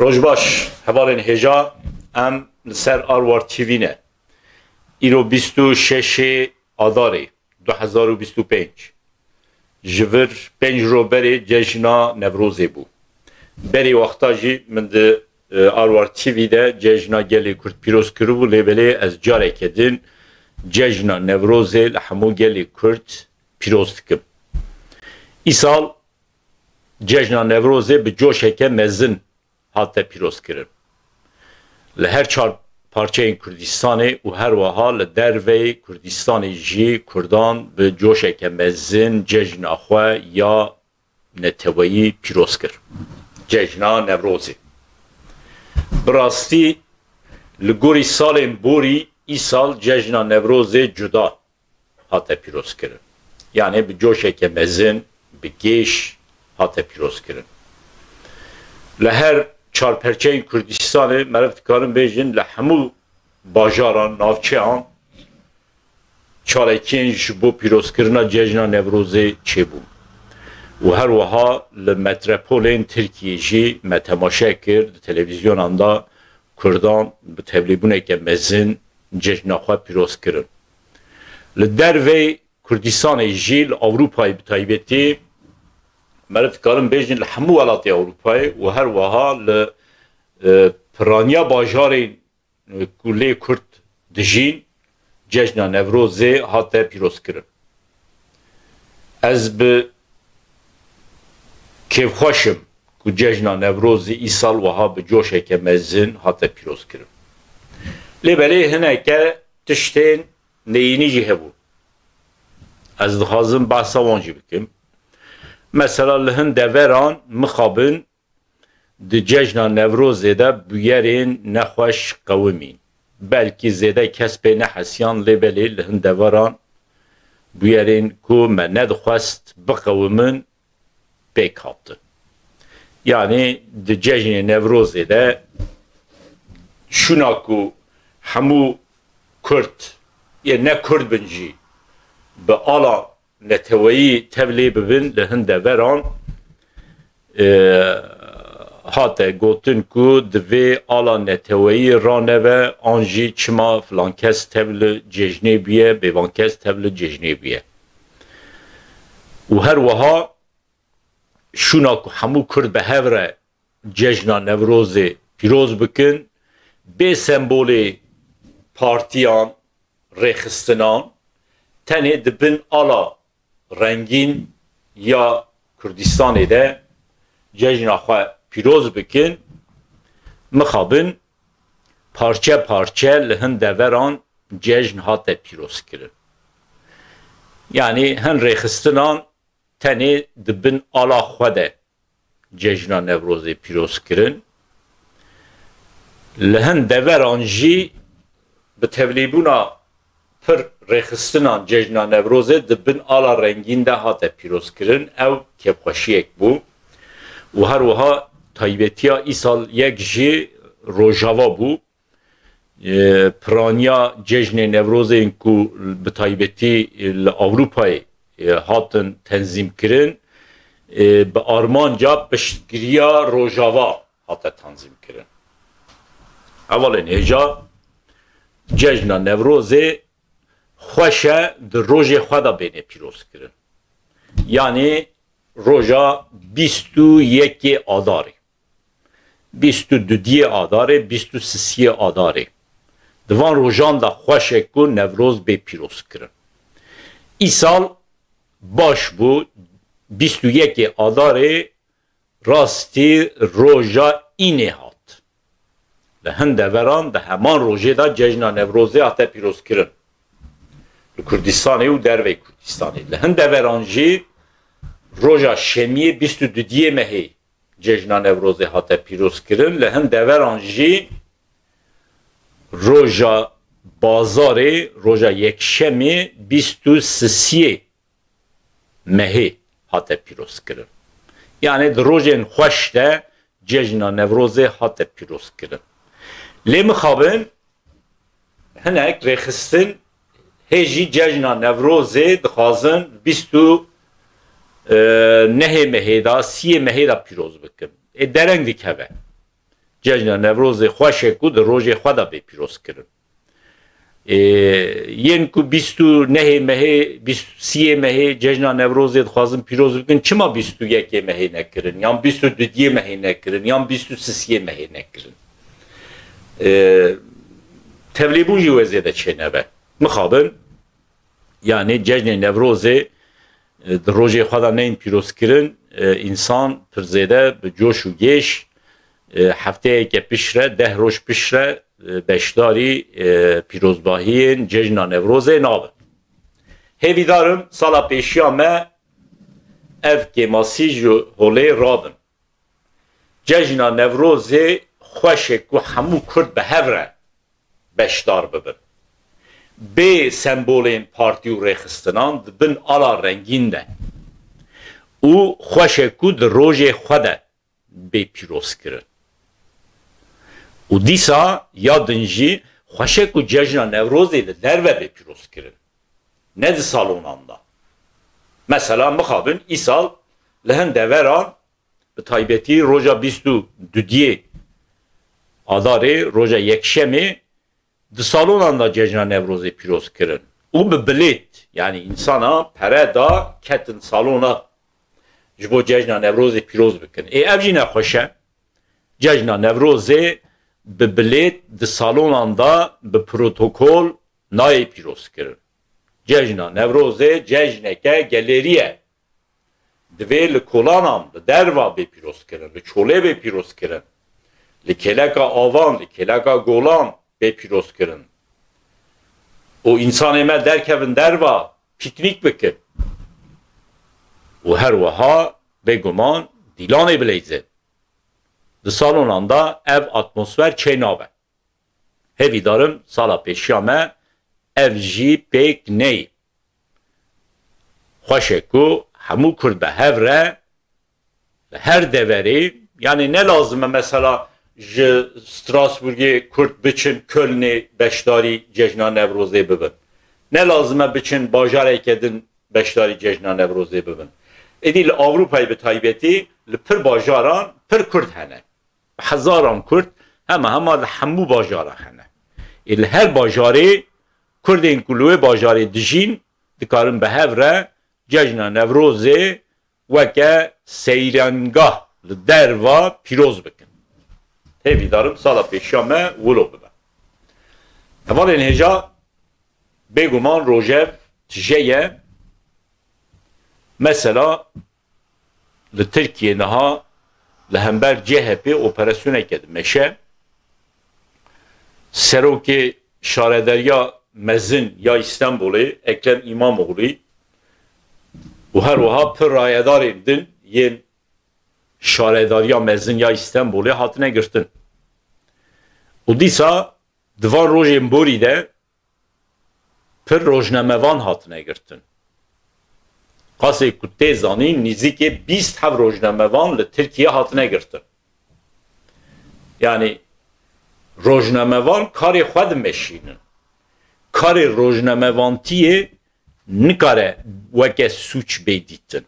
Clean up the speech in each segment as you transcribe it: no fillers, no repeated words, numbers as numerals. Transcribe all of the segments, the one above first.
Rojbaş, hevalên hêja em li ser Arwar TV ne. Îro 26 Adarê 2025 ji vir 5 roberê cejna Newrozê bû. Berê wexta jî min di Arwar TV de cejna gelê Kurd pîroz kiribû lêbelê ez careke din cejna Newrozê li hemû gelê Kurd pîroz dikim. Îsal cejna Newrozê bi coşeke mezin hatta pîroz kirin. Li her çar parçeyên Kurdistanê û her wiha li derveyê Kurdistanê jî Kurdan bi coşeke mezin cejna xwe ya neteweyî pîroz kir. Cejna Newrozê. Bi rastî li gorî salên borî îsal cejna Newrozê cuda hatta pîroz kirin. Yani bi coşeke mezin, bi gêş hatta pîroz kirin. Li her çarperçeyên Kurdistanê meriv dikarin bêjin li hemû bajaran navçeyan çarekên ji bo pîrozkirina cejna Newrozê çêbûn. û her wiha li metropolên Tirkiyê jî me temaşe kir di televîzyonan da Kurdan bi tevlîbûneke mezin cejna xwe pîroz kirin. Li dervê Kurdistanê jî li Ewropayê bi taybetî meriv dikarin bêjin li hemû welatê Ewropayê û her wiha li piraniya bajarên ku lê Kurd dijîn cejna Newrozê hate pîroz kirin. Ez bi kêfxweşim ku cejna Newrozê îsal wiha bi coşeke mezin hate pîroz kirin. Lêbelê hineke tiştên neyînî jî hebû. Ez dixwazim behsa wan jî bikim. Mesela li hin deveran mixabin di cejna Newrozê de bûyerên nexweş qewimîn. Belkî zêde kes pê nehesiyan lêbelê li hin deveran bûyerên ku me nedixwest biqewimin pêk hatin. Yani di cejnê Newrozê de şuna ku hemû Kurd yê ne Kurd bin jî bi ala neteweyî tevlê bibin li hin deveran hate gotin ku divê ala neteweyî raneve an jî çima filan kes tev li cejnê bûye bêvan kes tev li cejnê bûye. û her wiha şuna ku hemû Kurd bi hev re cejna Newrozê pîroz bikin bê sembolê partiyan rêxistinan tenê dibin ala rengîn ya Kurdistanê de cejna xwe pîroz bikin mixabin parçe parçe li hin deveran cejn hate pîroz kirin. Yani hin rêxistinan tenê dibin ala xwe de cejna Newrozê pîroz kirin. Li hin deveran jî bi tevlîbûna pir rêxistinan cejna Newrozê dibin ala rengîn de hate pîroz kirin. Ew kêfxweşiyek bû. û her wiha taybetiya îsal yek jî rojava bû. Piraniya cejnê Newrozên ku bi taybetî li Ewropayê hatin tenzîm kirin bi armanca piştgiriya rojava hate tenzîm kirin. Hevalên hêja cejna Newrozê xweş e di rojê xwe da bêne pîroz kirin. Yani roja 21 Adarê, 22 Adarê, 23 Adarê. Divan rojan da xweş e ku Newroz bê pîroz kirin. Îsal baş bû 21 Adarê rastî roja înê hat. Li hin deveran di heman rojê da cejna Newrozê hate pîroz kirin. Li Kurdistanê û derveyê Kurdistanê. Li hin deveran jî roja şemiyê 22 mehê cejna Newrozê hate pîroz kirin. Li hin deveran jî roja bazarê roja yekşemê 23 mehê hate pîroz kirin. Yani di rojên xweş de cejna Newrozê hate pîroz kirin. Lê mixabin hinek rêxistin hêjî cejna Newrozê dixwazin 20 nehê mehê da, siyê mehê da pîroz bikin. Dereng dikeve. جشن نوروز خوشه کو در روز خدا به پیروز کردن ین کو 29 مه 23 مه جشن نوروز خوازم پیروز بکن چما 21 مه نکردن یا 22 مه نکردن یا 23 مه نکردن تبلیبون جو زیاده چه نبه مخابن yani جشن نوروز در روز خدا نین پیروز کردن انسان پرزیده به جوش و گیش هفته که پیشره 10 روز پیشره بشداری پیروزباهی جشن نوروز نابه هیوی دارم سالا پیشی همه اف که ماسی جو هوله رابن جشن نوروز خوشه که همو کرد به هفره بشدار ببن به سمبولین پارتی و ریخستنان بن آلا رنگین ده او خوشه که در روز خدا به پیروز کرد و دیسا یادنجی خوشه که جشن نوروزی در و به پیروز کرد نه دی سالوناندا مثلا مخابن ای سال لهن دوران به تایبتی روژا 22 آداره روژا یکشمی دی سالوناندا جشن نوروزی پیروز کرد او به بلیت yani insana pere da ketin salona جبو جشن نوروزی پیروز بکن ev jî nexweşe جشن نوروزی به بلیت دی سالونان دا به پروتوکول نای پیروز کرد جشن نوروزی جشنکه گلریه دوی لکولانان دروا به پیروز کرد لچوله به پیروز کرد لکلکا آوان لکلکا گولان به پیروز کرد و انسان ما درکبن دروا پیکنیک بکن و هر وها بگمان دیلانه بلیزه دی سالونان دا ev atmosfer çey nabe. Hevi darım sala peşyame ev jî pek ney. Xoşe ku hemû kurd be hevre her deveri yani ne lazım mesela ji Strasbourg'e kurd biçin Köln'e beşdari cejna Nevrozê bibin. Ne lazım biçin bajarek edin beşdari cejna Nevrozê bibin. Edi li Avrupa'yı bi taybeti li pir bajaran pir kurd hene. هزاران کرد همه همو باجاره هنه هر باجاره کرد این کلوه باجاره دجین دکارن به هفره جشن نوروزه وکه سیرانگاه در و پیروز بکن هیوی دارم سالا پیشامه ولو ببن اول این هجا بگومان روژف تجیه مثلا لترکیه نها لهمبر CHP operasyona kedi meşe Seroki Şaredarya Mezin ya İstanbul'u Ekrem İmamoğlu bu her vaha pır rayedar edin yen Şaredarya Mezin ya İstanbul'u hatine girtin u disa divan rojên borî de pir rojnamevan hatine girtin Qasê ku tê zanîn nîzîkê 27 rojnamevan li Tirkiye hatine girtin. Yani rojnamevan karê xwe dimeşînin. Karê rojnamevantiyê nikare weke suç bê dîtin.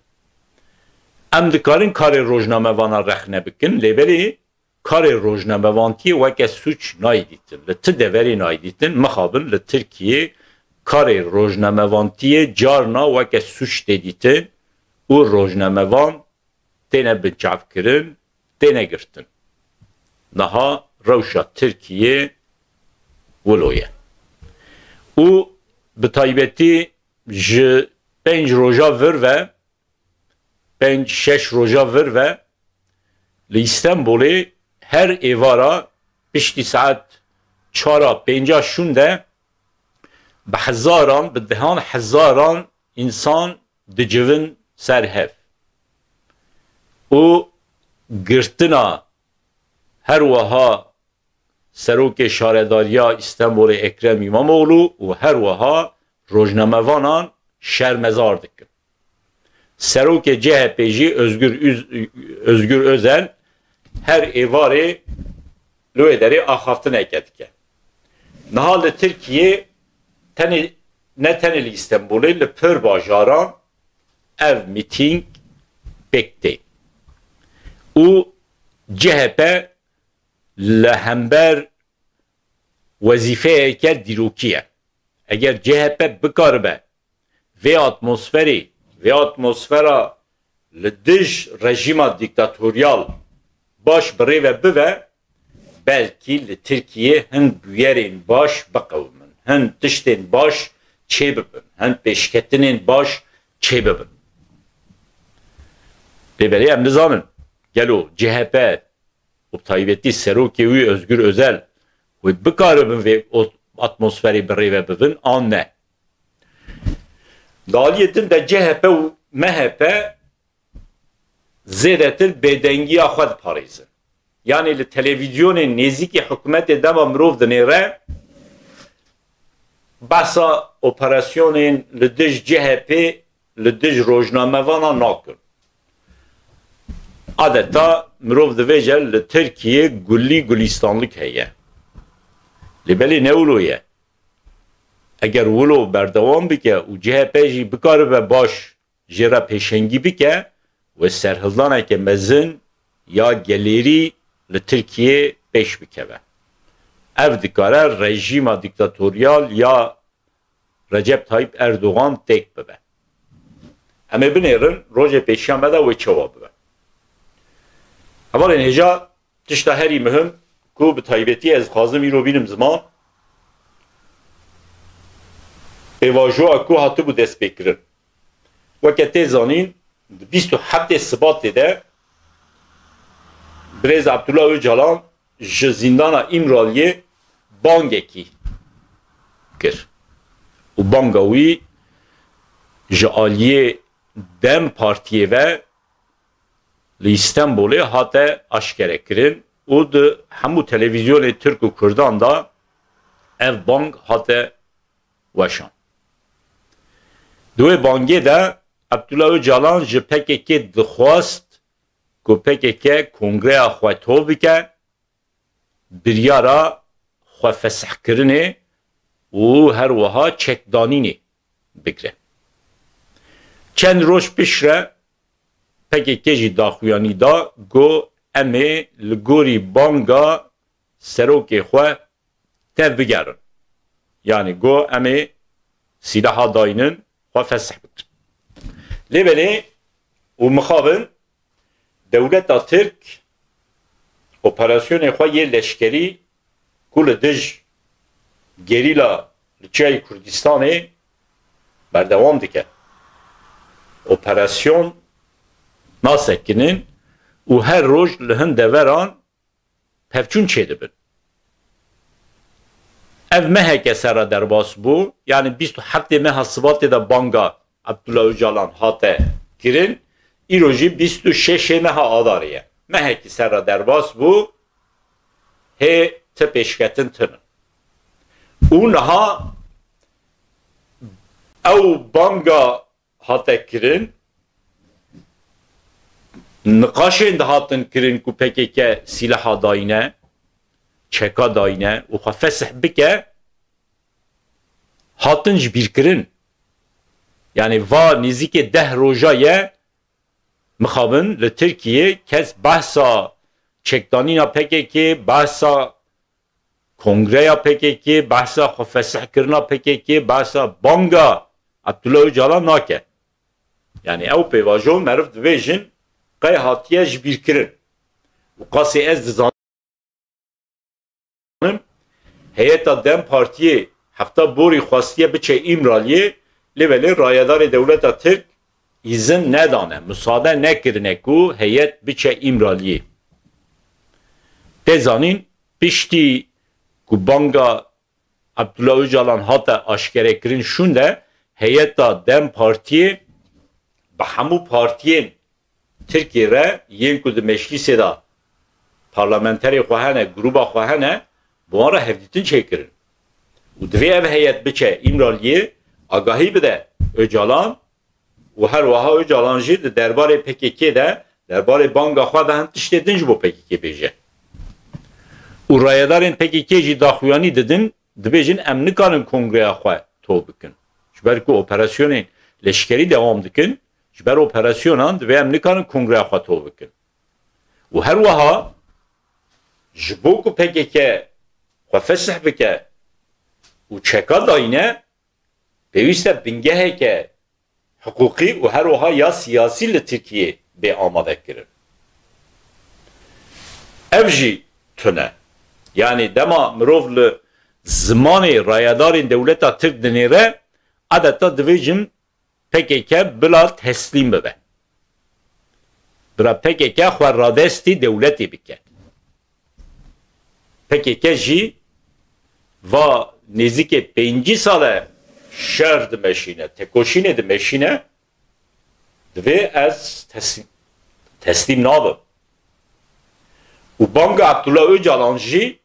Em dikarin karê rojnamevana rexne bikin, lêbelê karê rojnamevantiyê weke suç nayê dîtin. Li ti deverê nayê dîtin, mixabin li Tirkiye karê rojnamevantiyê carna weke suç dedîtin û rojnamevan têne binçavkirin, têne girtin. Niha rewşa Tirkiye wilo ye. û bi taybetî ji 5 roja vir ve 5-6 roja vir ve li İstanbulê her êvara piştî saet 4-5 şûn de به هزاران به دهان هزاران انسان دجوین سر هف او گرتنا هر وها سروک شارداریا استانبول اکرم اماموغلو و هر وها روزنامه‌وانان شرمزار دکن سروک CHP'ci Özgür Özel her evari lo ederi ahaftın eketke nahal Türkiye ne teneli İstanbul'u li pir bajaran ev miting bekte. U CHP لهمبر وظیفه که دیروکیه اگر CHP بکاره و اتمسفera لدج رژیم دیکتاتوریال باش بری و بوه بلکی لترکیه هن بویرین باش بقومن هن تشتین باش چه ببن هن پیشکتنین باش چه ببن ببری ام نزانن گلو CHP و تایبتی سروکی وی özgür özel و بکاره بن و اتمسفری بری و ببن آن نه دالیتن ده CHP و MHP زیادتر بدنگی خود پاریزن یعنی لتلویزیون نزدیک حکومت دم امروز دنیره بسا اپراسیون لدج CHP لدج روزنامه وانا ناکن adeta مرov دویجه لترکیه گلیستانlık هیه لبلی نه ولویه اگر ولو بردوام بکه و CHP جی بکاره و باش جرا پیشنگی بکه و سرهلدانه که مزن یا گلیری لترکیه پیش بکه ev dikare rejima diktatöryal ya Recep Tayyip Erdoğan tek bebe. Ama binerin roje peşembe de ve cevabı be. Evvelen heca tişta heri mühim ku bi taybeti ez xazim îro bînim ziman pêvajoya ku hatibû destpêkirin. Weke tê zanîn di 27 Sibatê de Birêz Abdullah Öcalan ji zindana İmraliyê bangekî kir. û banga wî ji aliyê Dem Partiyê ve li İstanbulê hate aşkerekirin û di hemû televizyonê Türk û Kurdan da ev bang hate weşan. Di wê bangê de Abdullah Öcalan ji PKK dixwast ku PKK kongreya xwe tov bike biryara xwe fesihkirinê û her wiha çekdanînê bikire. Çend roj pişre PKK jî daxuyanî da got em ê li gorî banga serokê xwe tev bigerin. Yani got em ê sîlaha dayînin xwe fesih bikirin. Lêbelê û mixabin Dewleta Tirk operasyonê xwe yê leşkerî ku li dij gerîla li çiyayê Kurdistanê berdewam dike. Operasyon nasekinin û her roj li hin deveran pevçûn çêdibin. Ev meheke sera derbas bû, yani 27 meha Sibatê de banga Abdullah Öcalan hate kirin, îro jî 26 meha adarê ye. Mehekî sera derbas bû, hê ti pêşketin tinin. û niha ew banga hate kirin, niqaşên dihatin kirin ku PKK sîlaha dayîne, çeka dayîne û xwe fesih bike, hatin ji bîrkirin. Yani va nêzîkê 10 roja ye mixabin li Tirkiye kes behsa çekdanîna PKK, behsa kongreya PKK, behsa xwe fesihkirina PKK, behsa banga Abdullah Öcalan nake. Yani ew pêvajo meriv dibêjin qey hatiye ji bîrkirin. û qasê ez dizanim heyeta Dem Partiyê hefta borî xwastiye biçe İmraliyê lêvelê rayedarê Dewleta Tirk izin nedane, müsaade nekirine ku heyet biçe İmraliyê. Tê zanîn piştî ku banga Abdullah Öcalan hate aşkerekirin şûn de heyeta Dem Partiyê bi hemû partiyên Tirkiye re yên ku di meclisê da parlamenterê xwe hene, gruba xwe hene, bu an re hevdîtin çêkirin. û divê ev heyet biçe İmraliyê agahî bide Öcalan û her wiha Öcalan jî di derbarê PKK de derbarê banga xwe de hin tiştê din ji bo PKK bêje. û rayedarên PKK jî daxuyanî didin dibêjin em nikarin kongreya xwe tov bikin. Ji ber ku operasyonên leşkerî dewam dikin, ji ber operasyonan divê em nikarin kongreya xwe tov bikin. û her wiha جبو کو PKK خو فسح بکه و چکا داینه پیوسته بنگه که حقوقی و هر وها یا سیاسی لترکیه به آماده کرن افجی تونه یعنی دما مروف زمان رایدار دولتا ترک دنیره عدتا دویجن PKK بلا تسلیم ببه برا PKK خواه رادستی دولتی بکه PKK جی و نزدیک 5 ساله شهر دمشینه تکوشینه دمشینه دوی از تسلیم نابم و بانگ عبدالله اوجالان جی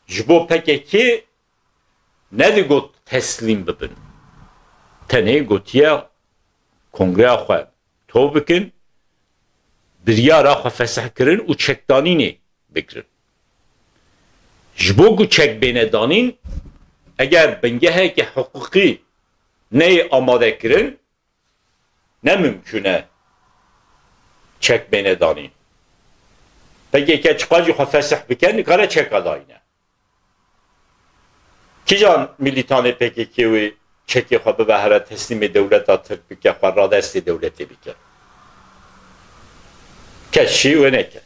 جبو PKK ندی گوت تسلیم ببن تنه گوتیه کنگره خواه تو بکن بریارا خواه فسح کرن و چکدانینی بکرن جبو گو چک بینه دانین اگر بنگه که حقوقی نه آماده کرن نممکنه چک بینه دانین پکی که چقاجی خواه فسح بکن نکاره چک داینه کی جان میلیتان پکی که وی چکی خواه به بهره تسلیم دولت ترک بکن خواه را دست دولتی بکن کشی و نکن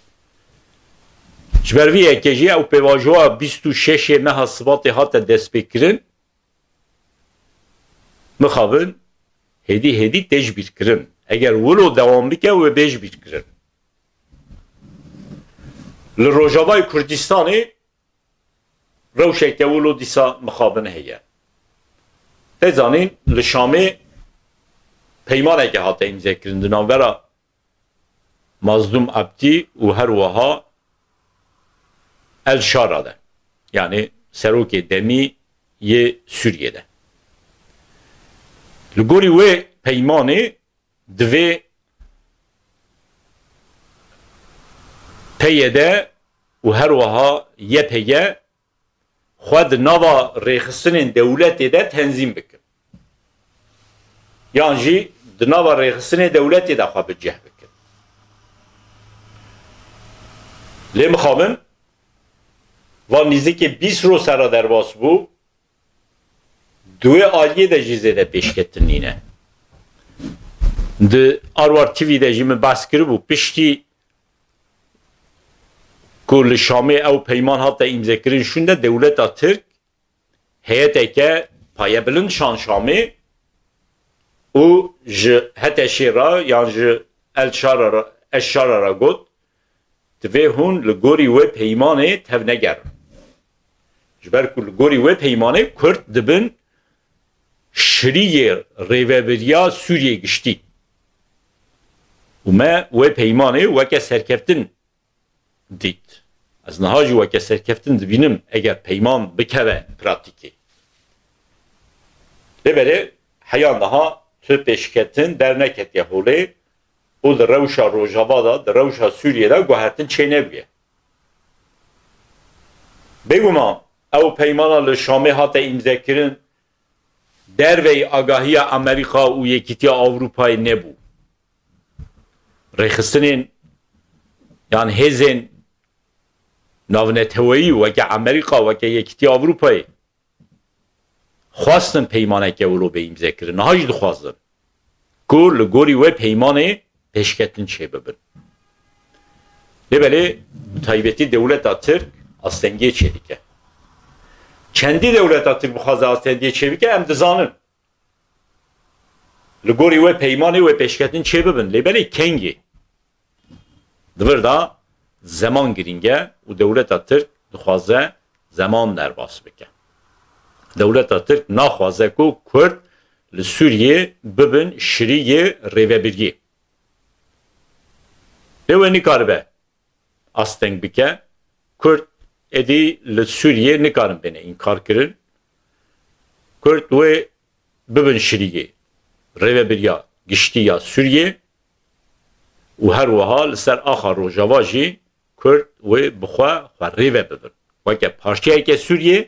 جبروی اکیجی او پیواجوها 26 ماه سبات هات دست بکرن مخابن هدی تجبیر کرن اگر ولو دوام بکن و بجبیر کرن لروجاوای کردستانی روشه که ولو دیسا مخابن هیه تزانین لشامه پیمانه که هات امضا کرن دناورا مظلوم عبدی و هر وها El-Şara'da yani Serokê Demî yê Sûriyê'de. Li gorî wê peymanê divê peyê de û her wiha yê peyê xwe di nava rêxistinên dewletê de tenzîm bikin. Yan jî di nava rêxistinê dewletê de xwe bicih bikin. Lê mixabin و نزدیک 20 رو سر درواس بو دوی آلیه ده جیزه ده پیشکتنینه ده آروار تیوی ده جیمه بحث کرده بو پشتی کل شامه او پیمان حتی امضا کرن شونده دولت ترک هیئته که پایه بلند شان شامه او حتی شیرا یعنی الشارا را گود دوی هون لگوری و پیمانه تف نگر جبر کل گوری و پیمانه کرد دبن شریع ریوبریا سوریه گشتی و ما و پیمانه وکه سرکفتن دید از نهاجی وکه سرکفتن دبینم اگر پیمان بکوه پراتیکی لبره حیان daha تو پیشکتن در نکت یهوله او در روشا روژاوا دا در روشا سوریه دا گوهرتن چینه بیه بگو ما او پیمانا لشامه هاته امضا کرن در وی آگاهی امریکا و یکیتی اروپای نبو ریخستنین یعنی هزین ناونتویی و که امریکا و که یکیتی اروپای خواستن پیمانه که اولو به امضا کرن نهاج دو خواستن کل گوری و پیمانه peşketin şey bebin. Ne böyle taybeti devlet Türk astengiye çelike. Kendi devlet Türk bu xaza astengiye çelike hem de zanın. Ligori ve peymani ve peşketin şey bebin. Ne böyle kengi. Dıvır da zaman giringe o devlet Türk xaza zaman derbas bike. Devlet Türk naxaza ku Kürt li Suriye bibin şiriye revebirye. Ewe nikarbe asteng bike Kürt edi li Suriye nikarın beni inkar kirin Kürt ve bibin şiriye revebirya giştiya Suriye و هر وها لسر آخر روجاوا جی کرد و بخوا خریوه ببن و که پارچه که سوریه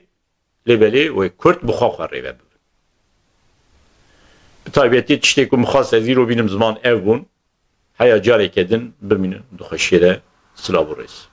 لبلی و کرد بخوا خریوه ببن به طایبیتی تشتی که مخواست ازی رو بینم زمان او بون هیا جاره کدن بمینن دو خشیره سلام و رئیس